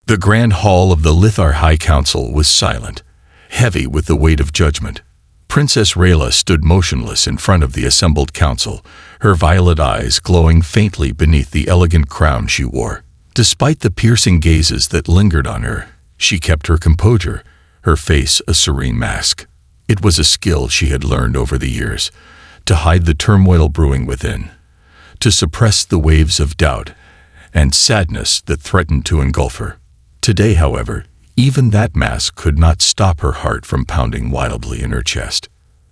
The grand hall of the Lithar High Council was silent, heavy with the weight of judgment. Princess Rayla stood motionless in front of the assembled council, her violet eyes glowing faintly beneath the elegant crown she wore. Despite the piercing gazes that lingered on her, she kept her composure, her face a serene mask. It was a skill she had learned over the years, to hide the turmoil brewing within, to suppress the waves of doubt and sadness that threatened to engulf her. Today, however, even that mask could not stop her heart from pounding wildly in her chest.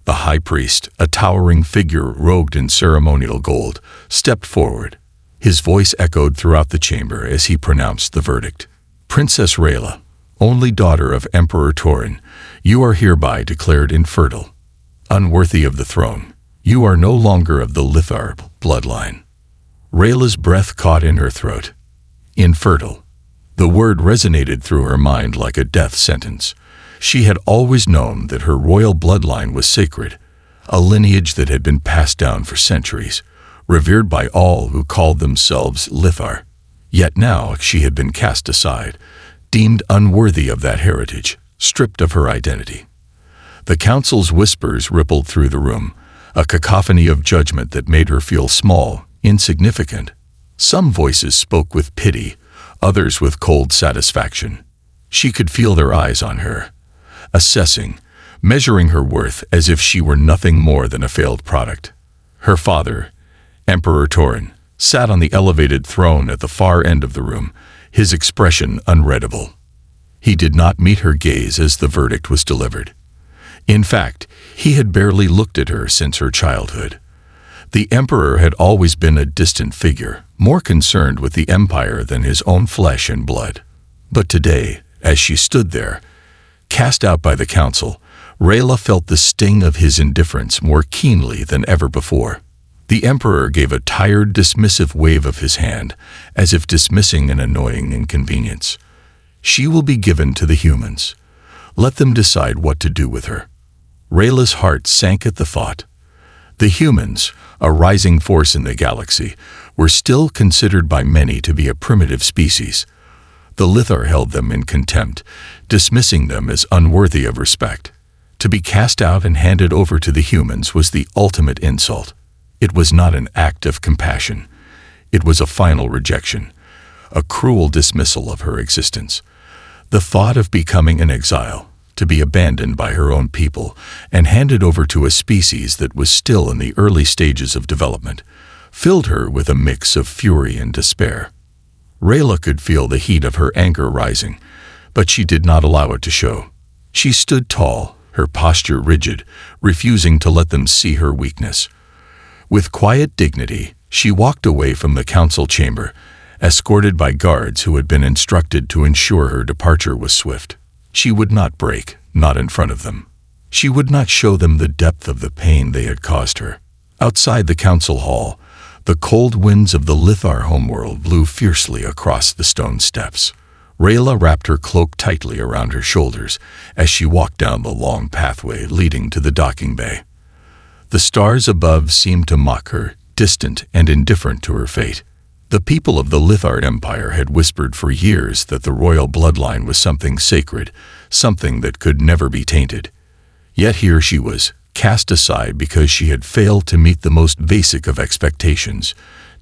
The high priest, a towering figure robed in ceremonial gold, stepped forward. His voice echoed throughout the chamber as he pronounced the verdict. Princess Rayla, only daughter of Emperor Torin, you are hereby declared infertile. Unworthy of the throne, you are no longer of the Lithar bloodline. Rayla's breath caught in her throat. Infertile. The word resonated through her mind like a death sentence. She had always known that her royal bloodline was sacred, a lineage that had been passed down for centuries, revered by all who called themselves Lithar. Yet now she had been cast aside, deemed unworthy of that heritage, stripped of her identity. The council's whispers rippled through the room, a cacophony of judgment that made her feel small, insignificant. Some voices spoke with pity, others with cold satisfaction. She could feel their eyes on her, assessing, measuring her worth as if she were nothing more than a failed product. Her father, Emperor Torin, sat on the elevated throne at the far end of the room, his expression unreadable. He did not meet her gaze as the verdict was delivered. In fact, he had barely looked at her since her childhood. The emperor had always been a distant figure, more concerned with the empire than his own flesh and blood. But today, as she stood there, cast out by the council, Rayla felt the sting of his indifference more keenly than ever before. The emperor gave a tired, dismissive wave of his hand, as if dismissing an annoying inconvenience. She will be given to the humans. Let them decide what to do with her. Rayla's heart sank at the thought. The humans, a rising force in the galaxy, were still considered by many to be a primitive species. The Lithar held them in contempt, dismissing them as unworthy of respect. To be cast out and handed over to the humans was the ultimate insult. It was not an act of compassion. It was a final rejection, a cruel dismissal of her existence. The thought of becoming an exile, to be abandoned by her own people and handed over to a species that was still in the early stages of development, filled her with a mix of fury and despair. Rayla could feel the heat of her anger rising, but she did not allow it to show. She stood tall, her posture rigid, refusing to let them see her weakness. With quiet dignity, she walked away from the council chamber, escorted by guards who had been instructed to ensure her departure was swift. She would not break, not in front of them. She would not show them the depth of the pain they had caused her. Outside the council hall, the cold winds of the Lithar homeworld blew fiercely across the stone steps. Rayla wrapped her cloak tightly around her shoulders as she walked down the long pathway leading to the docking bay. The stars above seemed to mock her, distant and indifferent to her fate. The people of the Lithar Empire had whispered for years that the royal bloodline was something sacred, something that could never be tainted. Yet here she was, cast aside because she had failed to meet the most basic of expectations,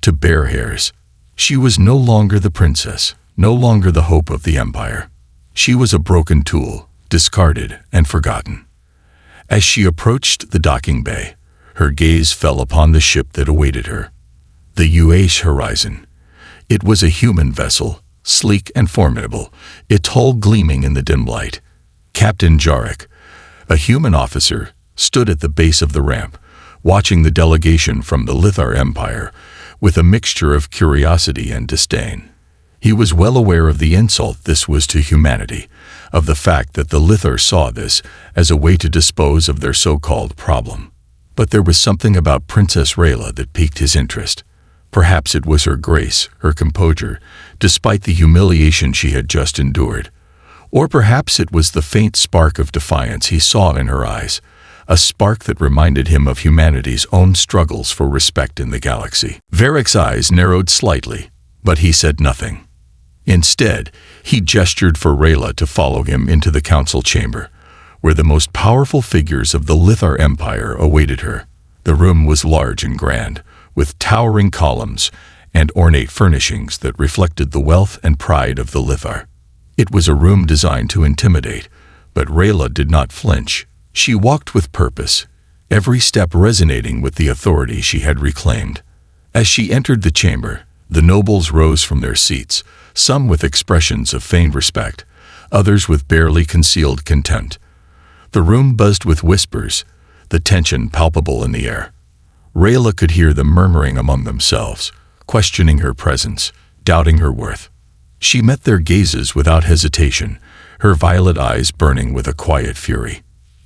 to bear heirs. She was no longer the princess, no longer the hope of the empire. She was a broken tool, discarded and forgotten. As she approached the docking bay, her gaze fell upon the ship that awaited her. The UH Horizon. It was a human vessel, sleek and formidable, its hull gleaming in the dim light. Captain Jarek, a human officer, stood at the base of the ramp, watching the delegation from the Lithar Empire with a mixture of curiosity and disdain. He was well aware of the insult this was to humanity, of the fact that the Lithar saw this as a way to dispose of their so-called problem. But there was something about Princess Rayla that piqued his interest. Perhaps it was her grace, her composure, despite the humiliation she had just endured. Or perhaps it was the faint spark of defiance he saw in her eyes, a spark that reminded him of humanity's own struggles for respect in the galaxy. Varric's eyes narrowed slightly, but he said nothing. Instead, he gestured for Rayla to follow him into the council chamber, where the most powerful figures of the Lithar Empire awaited her. The room was large and grand, with towering columns and ornate furnishings that reflected the wealth and pride of the Lithar. It was a room designed to intimidate, but Rayla did not flinch. She walked with purpose, every step resonating with the authority she had reclaimed. As she entered the chamber, the nobles rose from their seats, some with expressions of feigned respect, others with barely concealed contempt. The room buzzed with whispers, the tension palpable in the air. Rayla could hear them murmuring among themselves, questioning her presence, doubting her worth. She met their gazes without hesitation, her violet eyes burning with a quiet fury.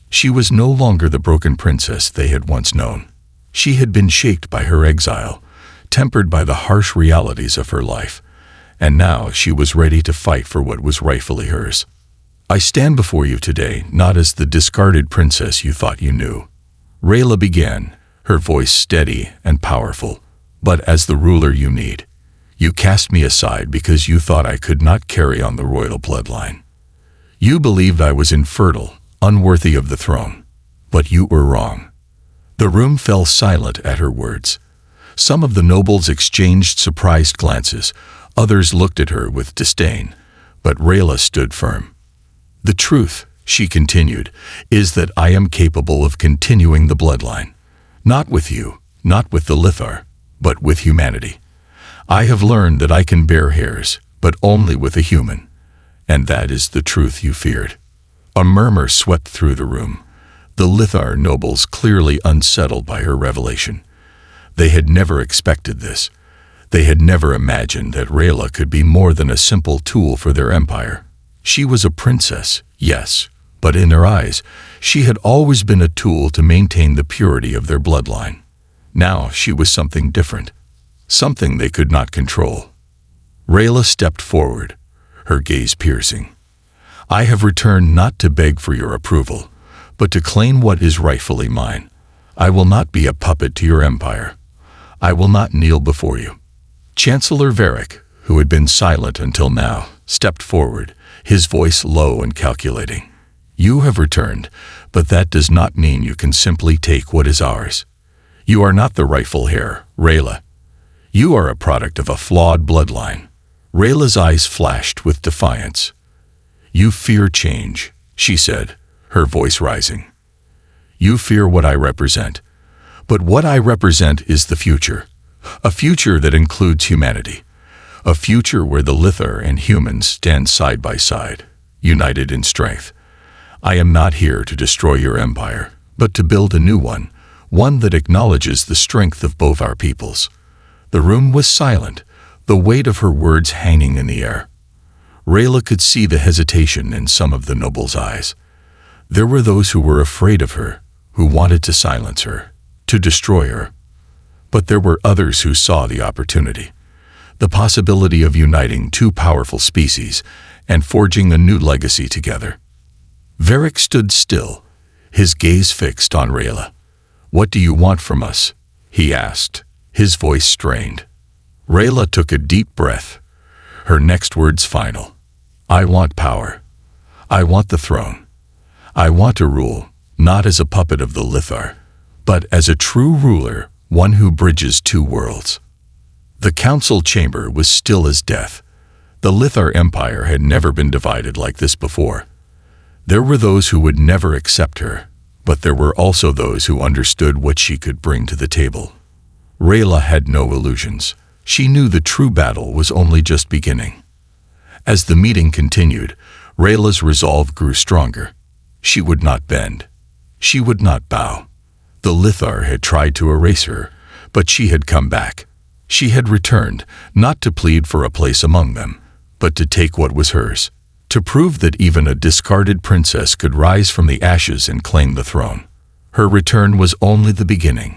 She was no longer the broken princess they had once known. She had been shaped by her exile, tempered by the harsh realities of her life, and now she was ready to fight for what was rightfully hers. "I stand before you today not as the discarded princess you thought you knew," Rayla began, her voice steady and powerful, "but as the ruler you need. You cast me aside because you thought I could not carry on the royal bloodline. You believed I was infertile, unworthy of the throne. But you were wrong." The room fell silent at her words. Some of the nobles exchanged surprised glances, others looked at her with disdain, but Rayla stood firm. "The truth," she continued, "is that I am capable of continuing the bloodline. Not with you, not with the Lithar, but with humanity. I have learned that I can bear hairs, but only with a human. And that is the truth you feared." A murmur swept through the room, the Lithar nobles clearly unsettled by her revelation. They had never expected this. They had never imagined that Rayla could be more than a simple tool for their empire. She was a princess, yes, but in their eyes, she had always been a tool to maintain the purity of their bloodline. Now she was something different, something they could not control. Rayla stepped forward, her gaze piercing. "I have returned not to beg for your approval, but to claim what is rightfully mine. I will not be a puppet to your empire. I will not kneel before you." Chancellor Varick, who had been silent until now, stepped forward, his voice low and calculating. "You have returned, but that does not mean you can simply take what is ours. You are not the rightful heir, Rayla. You are a product of a flawed bloodline." Rayla's eyes flashed with defiance. "You fear change," she said, her voice rising. "You fear what I represent. But what I represent is the future. A future that includes humanity. A future where the Lithar and humans stand side by side, united in strength. I am not here to destroy your empire, but to build a new one, one that acknowledges the strength of both our peoples." The room was silent, the weight of her words hanging in the air. Rayla could see the hesitation in some of the nobles' eyes. There were those who were afraid of her, who wanted to silence her, to destroy her. But there were others who saw the opportunity, the possibility of uniting two powerful species and forging a new legacy together. Varick stood still, his gaze fixed on Rayla. "What do you want from us?" he asked, his voice strained. Rayla took a deep breath, her next words final. "I want power. I want the throne. I want to rule, not as a puppet of the Lithar, but as a true ruler, one who bridges two worlds." The council chamber was still as death. The Lithar Empire had never been divided like this before. There were those who would never accept her, but there were also those who understood what she could bring to the table. Rayla had no illusions. She knew the true battle was only just beginning. As the meeting continued, Rayla's resolve grew stronger. She would not bend. She would not bow. The Lithar had tried to erase her, but she had come back. She had returned, not to plead for a place among them, but to take what was hers, to prove that even a discarded princess could rise from the ashes and claim the throne. Her return was only the beginning.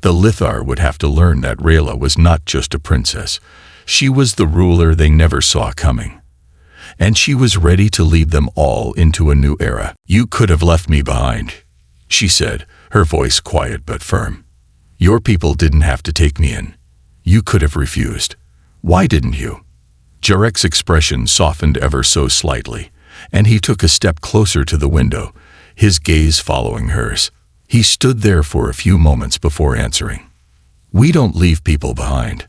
The Lithar would have to learn that Rayla was not just a princess. She was the ruler they never saw coming. And she was ready to lead them all into a new era. "You could have left me behind," she said, her voice quiet but firm. "Your people didn't have to take me in. You could have refused. Why didn't you?" Jarek's expression softened ever so slightly, and he took a step closer to the window, his gaze following hers. He stood there for a few moments before answering. "We don't leave people behind,"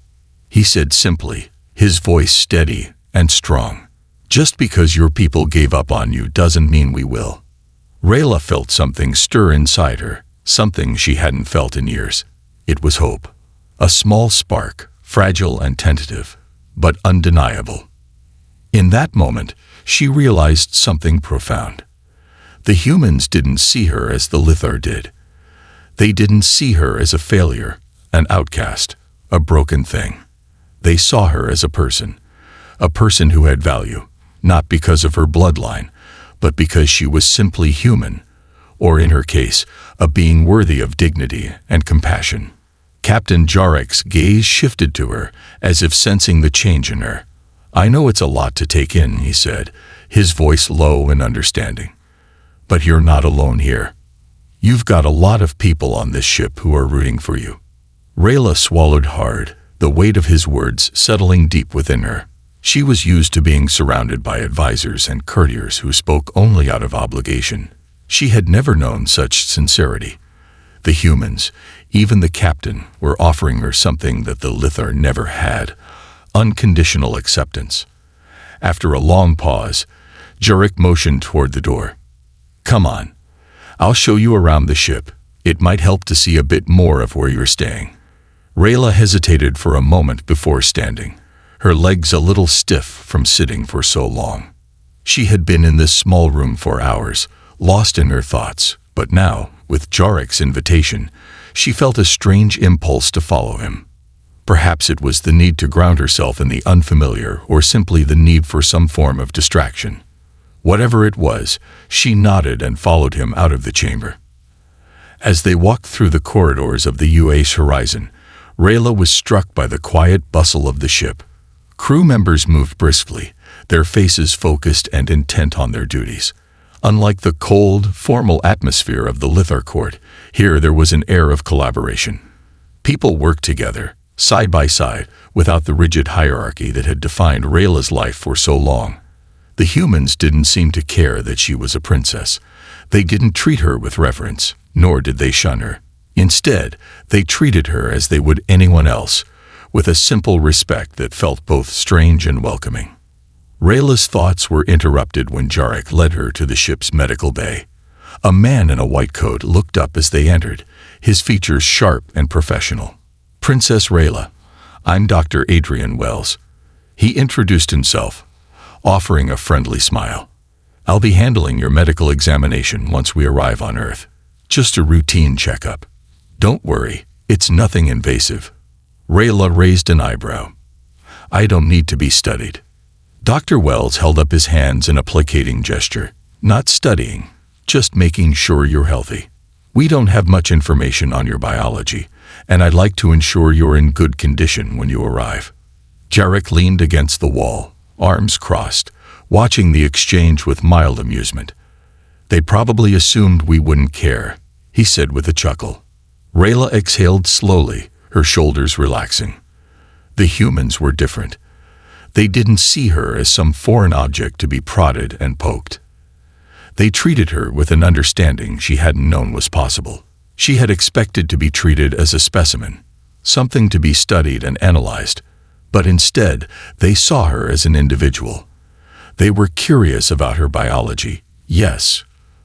he said simply, his voice steady and strong. "Just because your people gave up on you doesn't mean we will." Rayla felt something stir inside her, something she hadn't felt in years. It was hope. A small spark, fragile and tentative, but undeniable. In that moment, she realized something profound. The humans didn't see her as the Lithar did. They didn't see her as a failure, an outcast, a broken thing. They saw her as a person who had value, not because of her bloodline, but because she was simply human, or in her case, a being worthy of dignity and compassion. Captain Jarek's gaze shifted to her, as if sensing the change in her. "I know it's a lot to take in," he said, his voice low and understanding. "But you're not alone here. You've got a lot of people on this ship who are rooting for you." Rayla swallowed hard, the weight of his words settling deep within her. She was used to being surrounded by advisors and courtiers who spoke only out of obligation. She had never known such sincerity. The humans, even the captain, were offering her something that the Lithar never had: unconditional acceptance. After a long pause, Jarek motioned toward the door. "Come on. I'll show you around the ship. It might help to see a bit more of where you're staying." Rayla hesitated for a moment before standing, her legs a little stiff from sitting for so long. She had been in this small room for hours, lost in her thoughts, but now, with Jarek's invitation, she felt a strange impulse to follow him. Perhaps it was the need to ground herself in the unfamiliar, or simply the need for some form of distraction. Whatever it was, she nodded and followed him out of the chamber. As they walked through the corridors of the UA's horizon, Rayla was struck by the quiet bustle of the ship. Crew members moved briskly, their faces focused and intent on their duties. Unlike the cold, formal atmosphere of the Lithar court, here there was an air of collaboration. People worked together, side by side, without the rigid hierarchy that had defined Rayla's life for so long. The humans didn't seem to care that she was a princess. They didn't treat her with reverence, nor did they shun her. Instead, they treated her as they would anyone else, with a simple respect that felt both strange and welcoming. Rayla's thoughts were interrupted when Jarek led her to the ship's medical bay. A man in a white coat looked up as they entered, his features sharp and professional. "Princess Rayla, I'm Dr. Adrian Wells." He introduced himself, offering a friendly smile. "I'll be handling your medical examination once we arrive on Earth. Just a routine checkup. Don't worry, it's nothing invasive." Rayla raised an eyebrow. "I don't need to be studied." Dr. Wells held up his hands in a placating gesture. "Not studying, just making sure you're healthy. We don't have much information on your biology, and I'd like to ensure you're in good condition when you arrive." Jarek leaned against the wall, arms crossed, watching the exchange with mild amusement. "They probably assumed we wouldn't care," he said with a chuckle. Rayla exhaled slowly, her shoulders relaxing. The humans were different. They didn't see her as some foreign object to be prodded and poked. They treated her with an understanding she hadn't known was possible. She had expected to be treated as a specimen, something to be studied and analyzed, but instead they saw her as an individual. They were curious about her biology, yes,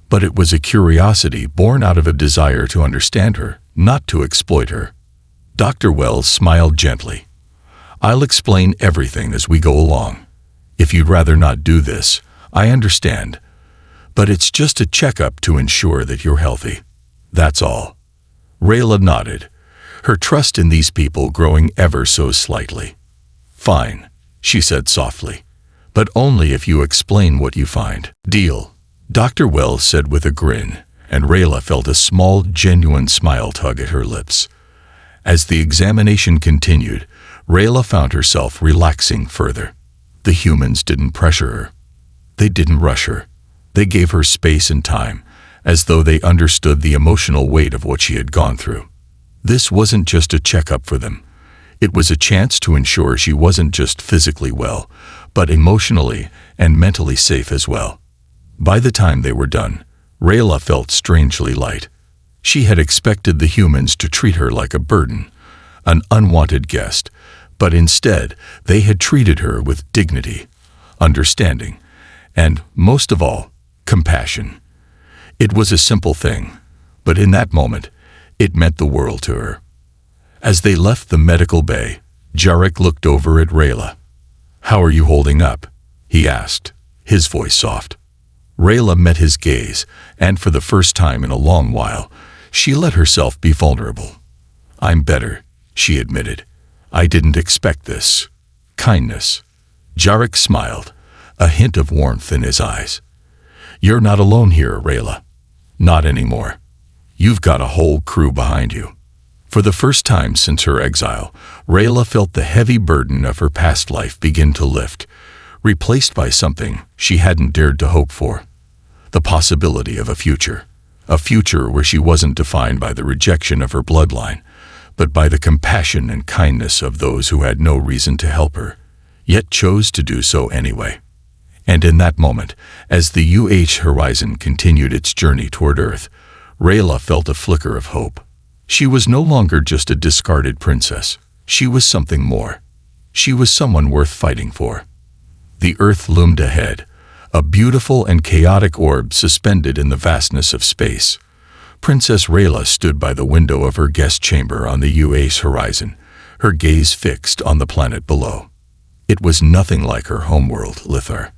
but it was a curiosity born out of a desire to understand her, not to exploit her. Dr. Wells smiled gently. "I'll explain everything as we go along. If you'd rather not do this, I understand. But it's just a checkup to ensure that you're healthy. That's all." Rayla nodded, her trust in these people growing ever so slightly. "Fine," she said softly, "but only if you explain what you find." "Deal," Dr. Wells said with a grin, and Rayla felt a small, genuine smile tug at her lips. As the examination continued, Rayla found herself relaxing further. The humans didn't pressure her. They didn't rush her. They gave her space and time, as though they understood the emotional weight of what she had gone through. This wasn't just a checkup for them. It was a chance to ensure she wasn't just physically well, but emotionally and mentally safe as well. By the time they were done, Rayla felt strangely light. She had expected the humans to treat her like a burden, an unwanted guest, but instead they had treated her with dignity, understanding, and, most of all, compassion. It was a simple thing, but in that moment, it meant the world to her. As they left the medical bay, Jarek looked over at Rayla. "How are you holding up?" he asked, his voice soft. Rayla met his gaze, and for the first time in a long while, she let herself be vulnerable. "I'm better," she admitted. "I didn't expect this." Kindness. Jarek smiled, a hint of warmth in his eyes. "You're not alone here, Rayla. Not anymore. You've got a whole crew behind you." For the first time since her exile, Rayla felt the heavy burden of her past life begin to lift, replaced by something she hadn't dared to hope for. The possibility of a future where she wasn't defined by the rejection of her bloodline, but by the compassion and kindness of those who had no reason to help her, yet chose to do so anyway. And in that moment, as the Horizon continued its journey toward Earth, Rayla felt a flicker of hope. She was no longer just a discarded princess. She was something more. She was someone worth fighting for. The Earth loomed ahead, a beautiful and chaotic orb suspended in the vastness of space. Princess Rayla stood by the window of her guest chamber on the Horizon, her gaze fixed on the planet below. It was nothing like her homeworld, Lithar.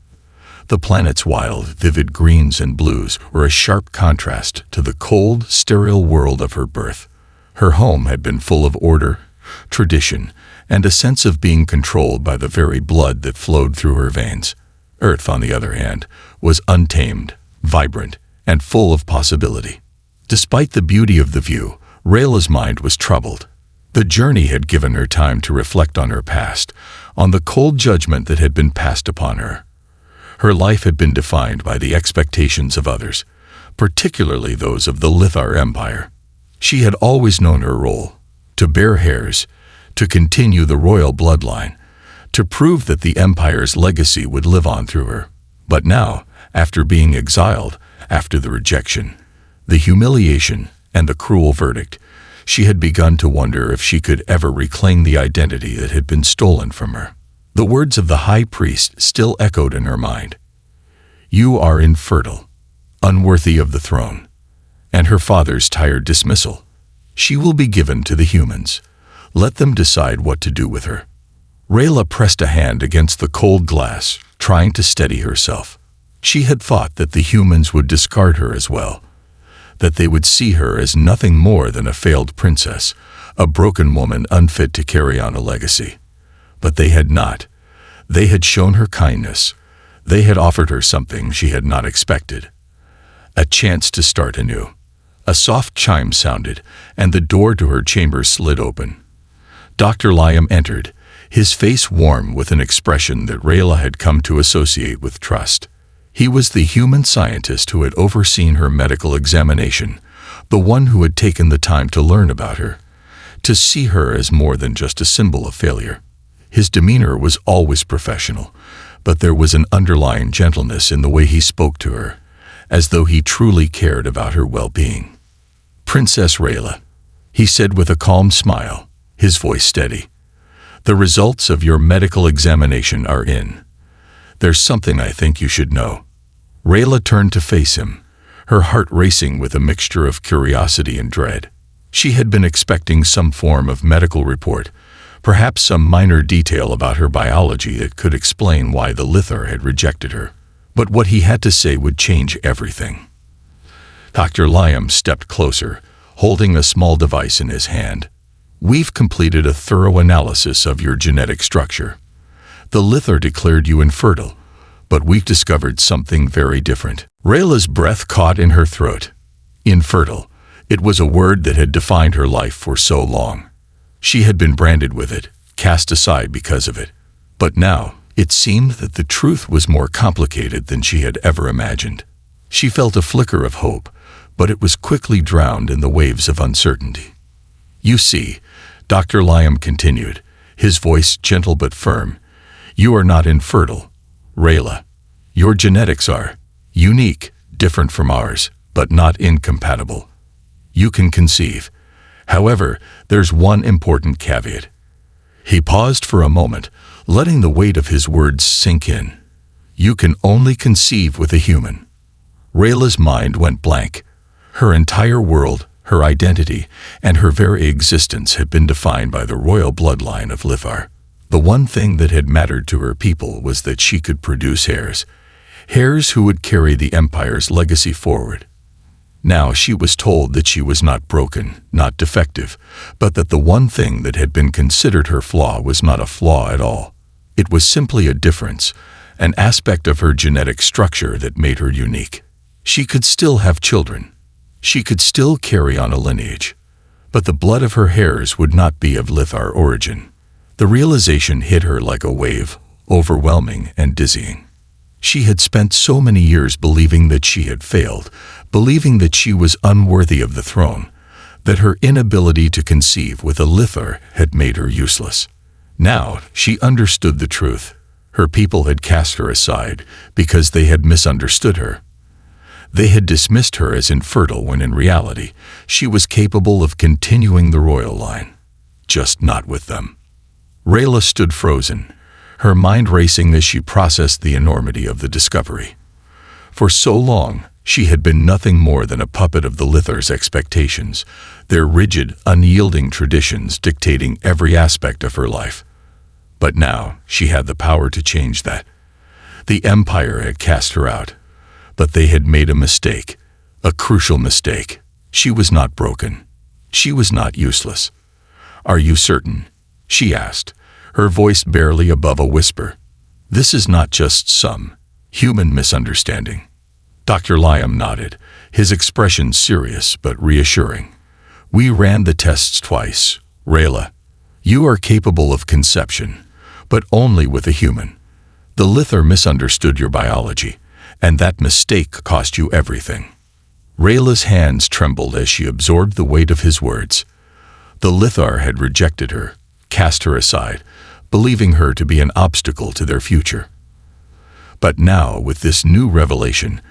The planet's wild, vivid greens and blues were a sharp contrast to the cold, sterile world of her birth. Her home had been full of order, tradition, and a sense of being controlled by the very blood that flowed through her veins. Earth, on the other hand, was untamed, vibrant, and full of possibility. Despite the beauty of the view, Rayla's mind was troubled. The journey had given her time to reflect on her past, on the cold judgment that had been passed upon her. Her life had been defined by the expectations of others, particularly those of the Lithar Empire. She had always known her role: to bear heirs, to continue the royal bloodline, to prove that the Empire's legacy would live on through her. But now, after being exiled, after the rejection, the humiliation, and the cruel verdict, she had begun to wonder if she could ever reclaim the identity that had been stolen from her. The words of the high priest still echoed in her mind. "You are infertile, unworthy of the throne," and her father's tired dismissal. "She will be given to the humans. Let them decide what to do with her." Rayla pressed a hand against the cold glass, trying to steady herself. She had thought that the humans would discard her as well, that they would see her as nothing more than a failed princess, a broken woman unfit to carry on a legacy. But they had not. They had shown her kindness. They had offered her something she had not expected. A chance to start anew. A soft chime sounded, and the door to her chamber slid open. Dr. Liam entered, his face warm with an expression that Rayla had come to associate with trust. He was the human scientist who had overseen her medical examination, the one who had taken the time to learn about her, to see her as more than just a symbol of failure. His demeanor was always professional, but there was an underlying gentleness in the way he spoke to her, as though he truly cared about her well-being. "Princess Rayla," he said with a calm smile, his voice steady. "The results of your medical examination are in. There's something I think you should know." Rayla turned to face him, her heart racing with a mixture of curiosity and dread. She had been expecting some form of medical report, perhaps some minor detail about her biology that could explain why the Lithar had rejected her. But what he had to say would change everything. Dr. Liam stepped closer, holding a small device in his hand. "We've completed a thorough analysis of your genetic structure. The Lithar declared you infertile, but we've discovered something very different." Rayla's breath caught in her throat. Infertile. It was a word that had defined her life for so long. She had been branded with it, cast aside because of it. But now, it seemed that the truth was more complicated than she had ever imagined. She felt a flicker of hope, but it was quickly drowned in the waves of uncertainty. "You see," Dr. Liam continued, his voice gentle but firm, You are not infertile, Rayla. Your genetics are unique, different from ours, but not incompatible. You can conceive. However, there's one important caveat. He paused for a moment, letting the weight of his words sink in. You can only conceive with a human. Rayla's mind went blank. Her entire world, her identity, and her very existence had been defined by the royal bloodline of Lithar. The one thing that had mattered to her people was that she could produce heirs. Heirs who would carry the Empire's legacy forward. Now she was told that she was not broken, not defective, but that the one thing that had been considered her flaw was not a flaw at all. It was simply a difference, an aspect of her genetic structure that made her unique. She could still have children. She could still carry on a lineage. But the blood of her heirs would not be of Lithar origin. The realization hit her like a wave, overwhelming and dizzying. She had spent so many years believing that she had failed, believing that she was unworthy of the throne, that her inability to conceive with a Lithar had made her useless. Now she understood the truth. Her people had cast her aside because they had misunderstood her. They had dismissed her as infertile when in reality she was capable of continuing the royal line, just not with them. Rayla stood frozen, her mind racing as she processed the enormity of the discovery. For so long, she had been nothing more than a puppet of the Lithar's expectations, their rigid, unyielding traditions dictating every aspect of her life. But now she had the power to change that. The Empire had cast her out, but they had made a mistake, a crucial mistake. She was not broken. She was not useless. "Are you certain?" she asked, her voice barely above a whisper. "This is not just some human misunderstanding." Dr. Liam nodded, his expression serious but reassuring. "We ran the tests twice, Rayla. You are capable of conception, but only with a human. The Lithar misunderstood your biology, and that mistake cost you everything." Rayla's hands trembled as she absorbed the weight of his words. The Lithar had rejected her, cast her aside, believing her to be an obstacle to their future. But now, with this new revelation,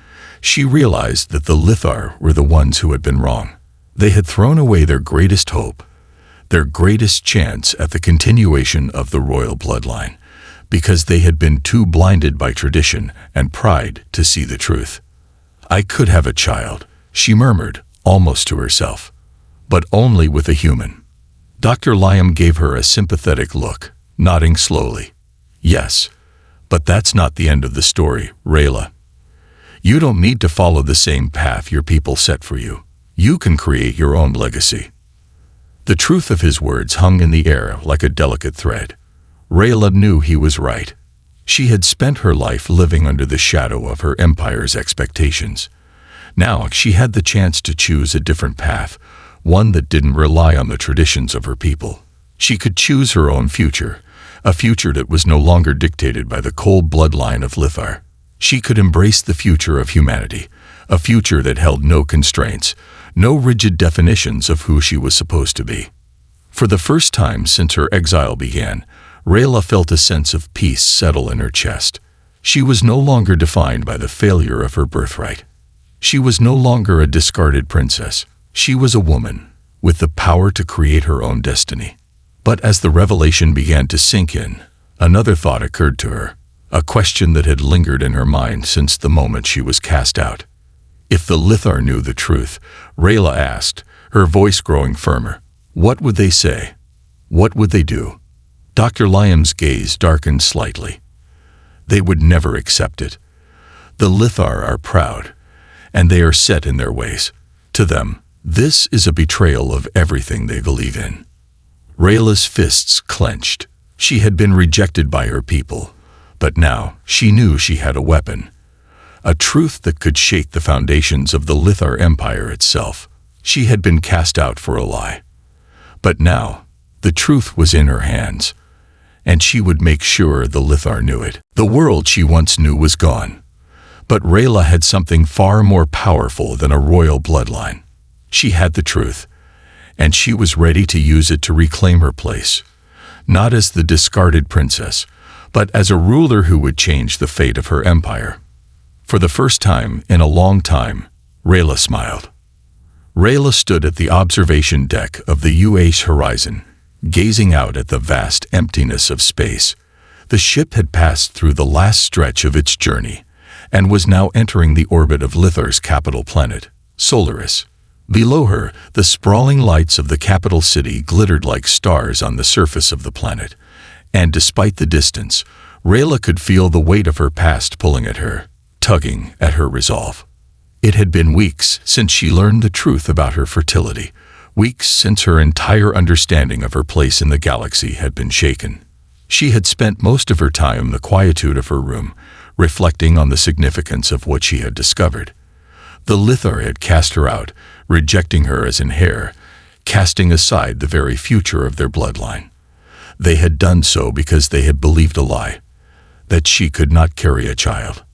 she realized that the Lithar were the ones who had been wrong. They had thrown away their greatest hope, their greatest chance at the continuation of the royal bloodline, because they had been too blinded by tradition and pride to see the truth. "I could have a child," she murmured, almost to herself, "but only with a human." Dr. Liam gave her a sympathetic look, nodding slowly. "Yes, but that's not the end of the story, Rayla. You don't need to follow the same path your people set for you. You can create your own legacy." The truth of his words hung in the air like a delicate thread. Rayla knew he was right. She had spent her life living under the shadow of her empire's expectations. Now she had the chance to choose a different path, one that didn't rely on the traditions of her people. She could choose her own future, a future that was no longer dictated by the cold bloodline of Lithar. She could embrace the future of humanity, a future that held no constraints, no rigid definitions of who she was supposed to be. For the first time since her exile began, Rayla felt a sense of peace settle in her chest. She was no longer defined by the failure of her birthright. She was no longer a discarded princess. She was a woman, with the power to create her own destiny. But as the revelation began to sink in, another thought occurred to her, a question that had lingered in her mind since the moment she was cast out. If the Lithar knew the truth, Rayla asked, her voice growing firmer, what would they say? What would they do? Dr. Liam's gaze darkened slightly. They would never accept it. The Lithar are proud, and they are set in their ways. To them, this is a betrayal of everything they believe in. Rayla's fists clenched. She had been rejected by her people, but now she knew she had a weapon. A truth that could shake the foundations of the Lithar Empire itself. She had been cast out for a lie. But now, the truth was in her hands, and she would make sure the Lithar knew it. The world she once knew was gone. But Rayla had something far more powerful than a royal bloodline. She had the truth, and she was ready to use it to reclaim her place, not as the discarded princess, but as a ruler who would change the fate of her empire. For the first time in a long time, Rayla smiled. Rayla stood at the observation deck of the UH Horizon, gazing out at the vast emptiness of space. The ship had passed through the last stretch of its journey and was now entering the orbit of Lithar's capital planet, Solaris. Below her, the sprawling lights of the capital city glittered like stars on the surface of the planet, and despite the distance, Rayla could feel the weight of her past pulling at her, tugging at her resolve. It had been weeks since she learned the truth about her fertility, weeks since her entire understanding of her place in the galaxy had been shaken. She had spent most of her time in the quietude of her room, reflecting on the significance of what she had discovered. The Lithar had cast her out, rejecting her as an heir, casting aside the very future of their bloodline. They had done so because they had believed a lie, that she could not carry a child.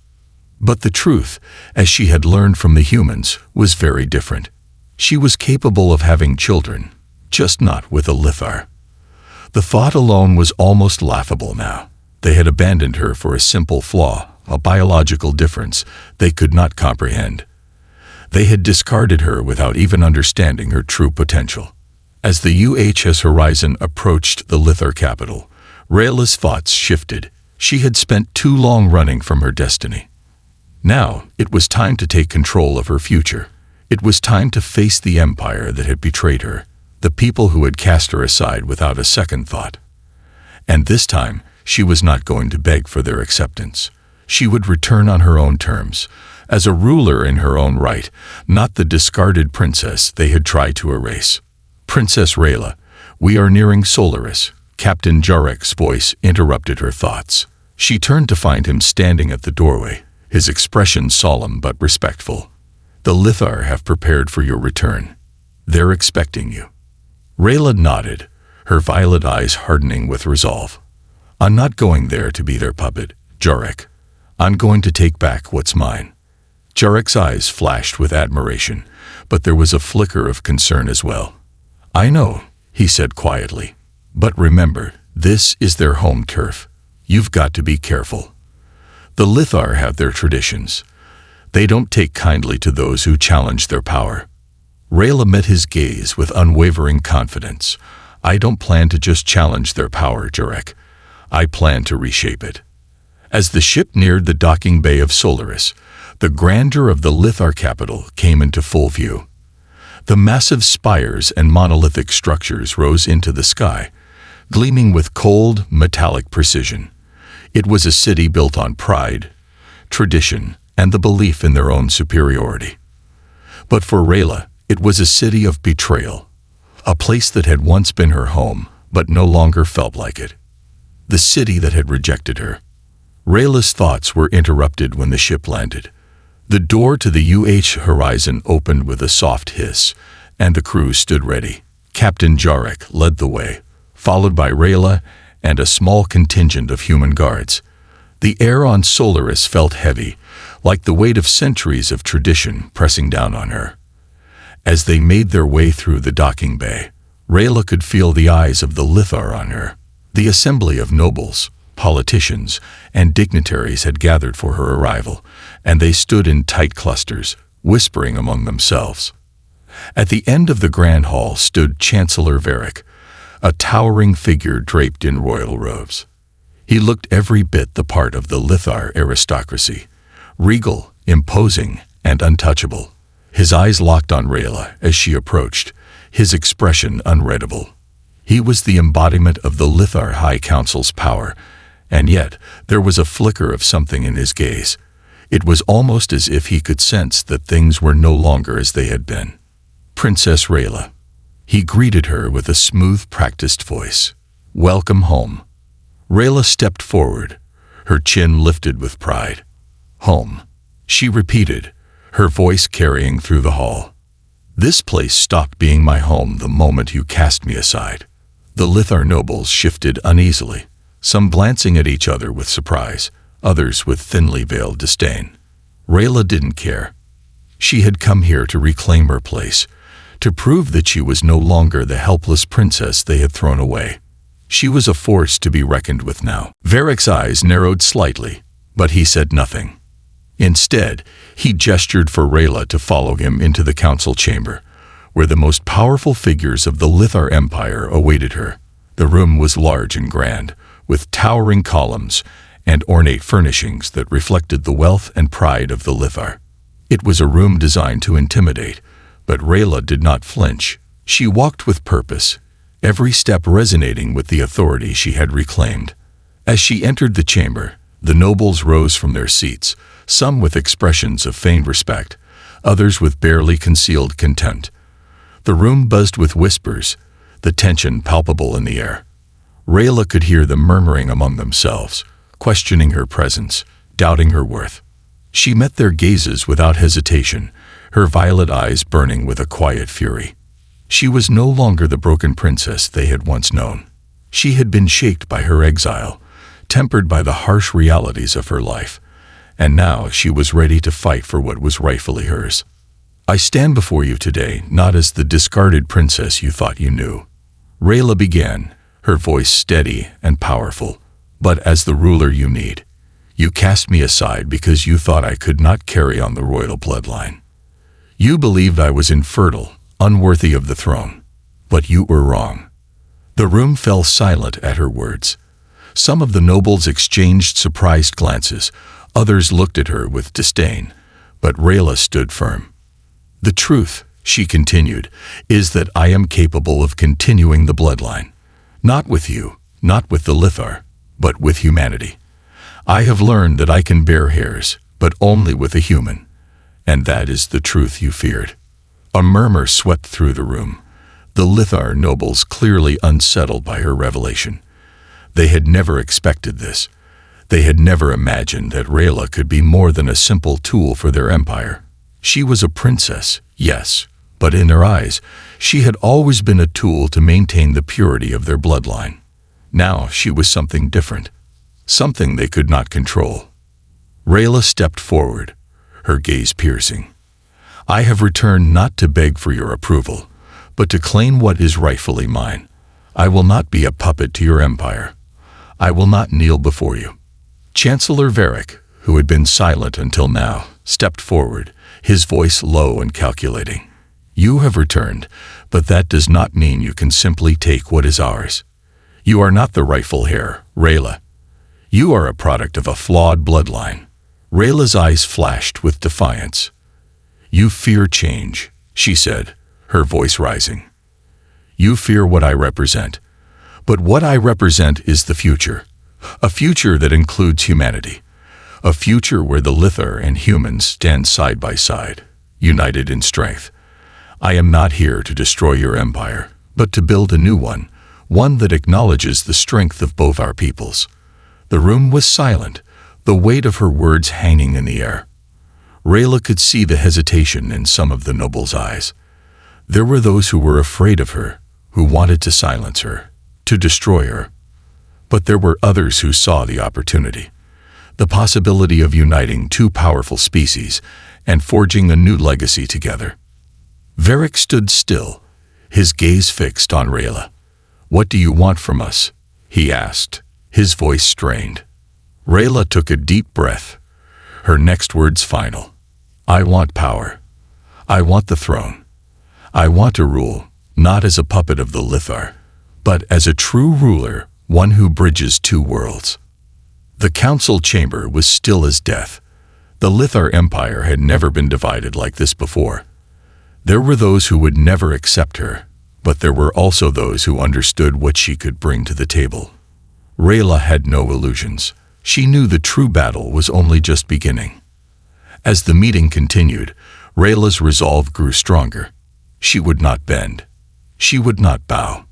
But the truth, as she had learned from the humans, was very different. She was capable of having children, just not with a Lithar. The thought alone was almost laughable now. They had abandoned her for a simple flaw, a biological difference they could not comprehend. They had discarded her without even understanding her true potential. As the UHS Horizon approached the Lithar capital, Rayla's thoughts shifted. She had spent too long running from her destiny. Now, it was time to take control of her future. It was time to face the empire that had betrayed her, the people who had cast her aside without a second thought. And this time, she was not going to beg for their acceptance. She would return on her own terms, as a ruler in her own right, not the discarded princess they had tried to erase. "Princess Rayla, we are nearing Solaris," Captain Jarek's voice interrupted her thoughts. She turned to find him standing at the doorway, his expression solemn but respectful. "The Lithar have prepared for your return. They're expecting you." Rayla nodded, her violet eyes hardening with resolve. "I'm not going there to be their puppet, Jarek. I'm going to take back what's mine." Jarek's eyes flashed with admiration, but there was a flicker of concern as well. "I know," he said quietly. "But remember, this is their home turf. You've got to be careful. The Lithar have their traditions. They don't take kindly to those who challenge their power." Rayla met his gaze with unwavering confidence. "I don't plan to just challenge their power, Jarek. I plan to reshape it." As the ship neared the docking bay of Solaris, the grandeur of the Lithar capital came into full view. The massive spires and monolithic structures rose into the sky, gleaming with cold, metallic precision. It was a city built on pride, tradition, and the belief in their own superiority. But for Rayla, it was a city of betrayal, a place that had once been her home, but no longer felt like it. The city that had rejected her. Rayla's thoughts were interrupted when the ship landed. The door to the UH Horizon opened with a soft hiss, and the crew stood ready. Captain Jarek led the way, followed by Rayla and a small contingent of human guards. The air on Solaris felt heavy, like the weight of centuries of tradition pressing down on her. As they made their way through the docking bay, Rayla could feel the eyes of the Lithar on her. The assembly of nobles, politicians, and dignitaries had gathered for her arrival, and they stood in tight clusters, whispering among themselves. At the end of the grand hall stood Chancellor Varric, a towering figure draped in royal robes. He looked every bit the part of the Lithar aristocracy, regal, imposing, and untouchable. His eyes locked on Rayla as she approached, his expression unreadable. He was the embodiment of the Lithar High Council's power, and yet there was a flicker of something in his gaze. It was almost as if he could sense that things were no longer as they had been. "Princess Rayla." He greeted her with a smooth, practiced voice. "Welcome home." Rayla stepped forward, her chin lifted with pride. "Home," she repeated, her voice carrying through the hall. "This place stopped being my home the moment you cast me aside." The Lithar nobles shifted uneasily, some glancing at each other with surprise, others with thinly veiled disdain. Rayla didn't care. She had come here to reclaim her place, to prove that she was no longer the helpless princess they had thrown away. She was a force to be reckoned with now. Varric's eyes narrowed slightly, but he said nothing. Instead, he gestured for Rayla to follow him into the council chamber, where the most powerful figures of the Lithar Empire awaited her. The room was large and grand, with towering columns and ornate furnishings that reflected the wealth and pride of the Lithar. It was a room designed to intimidate, but Rayla did not flinch. She walked with purpose, every step resonating with the authority she had reclaimed. As she entered the chamber, the nobles rose from their seats, some with expressions of feigned respect, others with barely concealed contempt. The room buzzed with whispers, the tension palpable in the air. Rayla could hear them murmuring among themselves, questioning her presence, doubting her worth. She met their gazes without hesitation, her violet eyes burning with a quiet fury. She was no longer the broken princess they had once known. She had been shaped by her exile, tempered by the harsh realities of her life, and now she was ready to fight for what was rightfully hers. I stand before you today not as the discarded princess you thought you knew. Rayla began, her voice steady and powerful, but as the ruler you need. You cast me aside because you thought I could not carry on the royal bloodline. You believed I was infertile, unworthy of the throne. But you were wrong. The room fell silent at her words. Some of the nobles exchanged surprised glances, others looked at her with disdain, but Rayla stood firm. The truth, she continued, is that I am capable of continuing the bloodline. Not with you, not with the Lithar, but with humanity. I have learned that I can bear hairs, but only with a human. And that is the truth you feared. A murmur swept through the room, the Lithar nobles clearly unsettled by her revelation. They had never expected this. They had never imagined that Rayla could be more than a simple tool for their empire. She was a princess, yes, but in their eyes, she had always been a tool to maintain the purity of their bloodline. Now she was something different, something they could not control. Rayla stepped forward, her gaze piercing. I have returned not to beg for your approval, but to claim what is rightfully mine. I will not be a puppet to your empire. I will not kneel before you. Chancellor Varric, who had been silent until now, stepped forward, his voice low and calculating. You have returned, but that does not mean you can simply take what is ours. You are not the rightful heir, Rayla. You are a product of a flawed bloodline. Rayla's eyes flashed with defiance. You fear change, she said, her voice rising. You fear what I represent. But what I represent is the future. A future that includes humanity. A future where the Lithar and humans stand side by side, united in strength. I am not here to destroy your empire, but to build a new one, one that acknowledges the strength of both our peoples. The room was silent, the weight of her words hanging in the air. Rayla could see the hesitation in some of the nobles' eyes. There were those who were afraid of her, who wanted to silence her, to destroy her. But there were others who saw the opportunity, the possibility of uniting two powerful species and forging a new legacy together. Varric stood still, his gaze fixed on Rayla. What do you want from us? He asked, his voice strained. Rayla took a deep breath, her next words final. I want power. I want the throne. I want to rule, not as a puppet of the Lithar, but as a true ruler, one who bridges two worlds. The council chamber was still as death. The Lithar Empire had never been divided like this before. There were those who would never accept her, but there were also those who understood what she could bring to the table. Rayla had no illusions. She knew the true battle was only just beginning. As the meeting continued, Rayla's resolve grew stronger. She would not bend. She would not bow.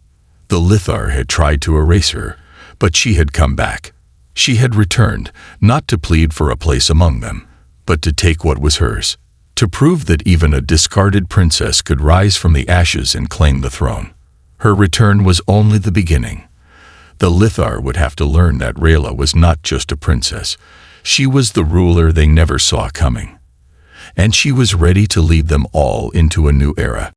The Lithar had tried to erase her, but she had come back. She had returned, not to plead for a place among them, but to take what was hers, to prove that even a discarded princess could rise from the ashes and claim the throne. Her return was only the beginning. The Lithar would have to learn that Rayla was not just a princess. She was the ruler they never saw coming. And she was ready to lead them all into a new era.